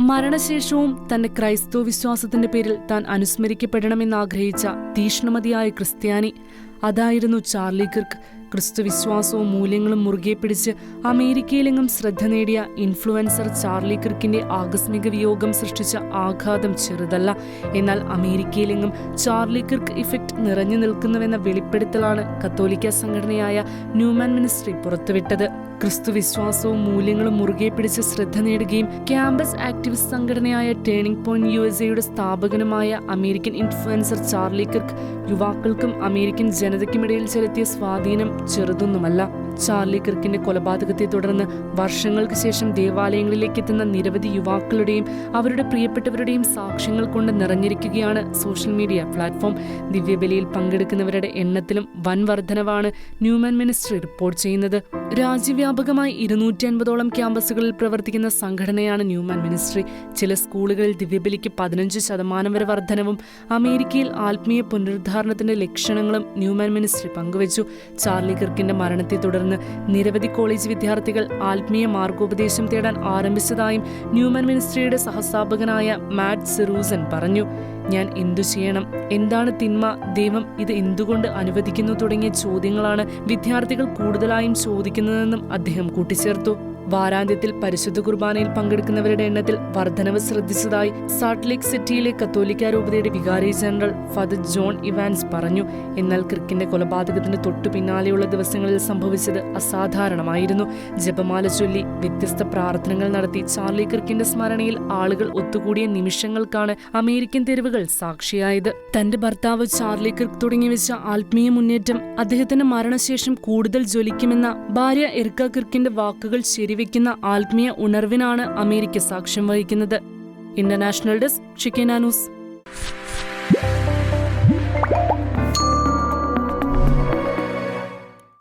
മരണശേഷവും തന്റെ ക്രൈസ്തവ വിശ്വാസത്തിന്റെ പേരിൽ താൻ അനുസ്മരിക്കപ്പെടണമെന്നാഗ്രഹിച്ച തീഷ്ണമതിയായ ക്രിസ്ത്യാനി അതായിരുന്നു ചാർലി കിർക്ക്. ക്രിസ്തുവിശ്വാസവും മൂല്യങ്ങളും മുറുകെ പിടിച്ച് അമേരിക്കയിലെങ്ങും ശ്രദ്ധ നേടിയ ഇൻഫ്ലുവൻസർ ചാർലി കിർക്കിന്റെ ആകസ്മിക വിയോഗം സൃഷ്ടിച്ച ആഘാതം ചെറുതല്ല. എന്നാൽ അമേരിക്കയിലെങ്ങും ചാർലി കിർക്ക് ഇഫക്റ്റ് നിറഞ്ഞു നിൽക്കുന്നുവെന്ന വെളിപ്പെടുത്തലാണ് കത്തോലിക്ക സംഘടനയായ ന്യൂമാൻ മിനിസ്ട്രി പുറത്തുവിട്ടത്. ക്രിസ്തുവിശ്വാസവും മൂല്യങ്ങളും മുറുകെ പിടിച്ച് ശ്രദ്ധ നേടുകയും ക്യാമ്പസ് ആക്ടിവിസ്റ്റ് സംഘടനയായ ടേണിംഗ് പോയിന്റ് USA സ്ഥാപകനുമായ അമേരിക്കൻ ഇൻഫ്ലുവൻസർ ചാർലി കിർക്ക് യുവാക്കൾക്കും അമേരിക്കൻ ജനതയ്ക്കുമിടയിൽ ചെലുത്തിയ സ്വാധീനം ചെറുതൊന്നുമല്ല. ചാർലി കിർക്കിന്റെ കൊലപാതകത്തെ തുടർന്ന് വർഷങ്ങൾക്ക് ശേഷം ദേവാലയങ്ങളിലേക്ക് എത്തുന്ന നിരവധി യുവാക്കളുടെയും അവരുടെ പ്രിയപ്പെട്ടവരുടെയും സാക്ഷ്യങ്ങൾ കൊണ്ട് നിറഞ്ഞിരിക്കുകയാണ് സോഷ്യൽ മീഡിയ പ്ലാറ്റ്ഫോം. ദിവ്യബലിയിൽ പങ്കെടുക്കുന്നവരുടെ എണ്ണത്തിലും വൻ വർധനവാണ് ന്യൂമാൻ മിനിസ്ട്രി റിപ്പോർട്ട് ചെയ്യുന്നത്. രാജ്യവ്യാപകമായി 250ഓളം ക്യാമ്പസുകളിൽ പ്രവർത്തിക്കുന്ന സംഘടനയാണ് ന്യൂമാൻ മിനിസ്ട്രി. ചില സ്കൂളുകളിൽ ദിവ്യബലിക്ക് 15% വരെ വർധനവും അമേരിക്കയിൽ ആത്മീയ പുനരുദ്ധാരണത്തിന്റെ ലക്ഷണങ്ങളും ന്യൂമാൻ മിനിസ്ട്രി പങ്കുവച്ചു. ചാർലി കിർക്കിന്റെ മരണത്തെ തുടർന്ന് നിരവധി കോളേജ് വിദ്യാർത്ഥികൾ ആത്മീയ മാർഗോപദേശം തേടാൻ ആരംഭിച്ചതായും ന്യൂമാൻ മിനിസ്ട്രിയുടെ സഹസ്ഥാപകനായ മാറ്റ് സെറൂസൻ പറഞ്ഞു. ഞാൻ എന്തു ചെയ്യണം, എന്താണ് തിന്മ, ദൈവം ഇത് എന്തുകൊണ്ട് അനുവദിക്കുന്നു തുടങ്ങിയ ചോദ്യങ്ങളാണ് വിദ്യാർത്ഥികൾ കൂടുതലായും ചോദിക്കുന്നതെന്നും അദ്ദേഹം കൂട്ടിച്ചേർത്തു. വാരാന്ത്യത്തിൽ പരിശുദ്ധ കുർബാനയിൽ പങ്കെടുക്കുന്നവരുടെ എണ്ണത്തിൽ വർധനവ് ശ്രദ്ധിച്ചതായി സാൾട്ട് ലേക്ക് സിറ്റിയിലെ കത്തോലിക്ക രൂപതയുടെ വികാരി ജനറൽ ഫാദർ ജോൺ ഇവാൻസ് പറഞ്ഞു. എന്നാൽ കിർക്കിന്റെ കൊലപാതകത്തിന് തൊട്ടു പിന്നാലെയുള്ള ദിവസങ്ങളിൽ സംഭവിച്ചത് അസാധാരണമായിരുന്നു. ജപമാല ചൊല്ലി വ്യത്യസ്ത പ്രാർത്ഥനകൾ നടത്തി ചാർലി കിർക്കിന്റെ സ്മരണയിൽ ആളുകൾ ഒത്തുകൂടിയ നിമിഷങ്ങൾക്കാണ് അമേരിക്കൻ തെരുവുകൾ സാക്ഷിയായത്. തന്റെ ഭർത്താവ് ചാർലി കിർക്ക് തുടങ്ങിവെച്ച ആത്മീയ മുന്നേറ്റം അദ്ദേഹത്തിന്റെ മരണശേഷം കൂടുതൽ ജ്വലിക്കുമെന്ന ഭാര്യ എറിക്ക കിർക്കിന്റെ വാക്കുകൾ ശരിവെക്കുന്ന ആത്മീയ ഉണർവിനാണ് അമേരിക്ക സാക്ഷ്യം വഹിക്കുന്നത്. ഇന്റർനാഷണൽ ഡെസ്ക്, ഷിക്കേന ന്യൂസ്.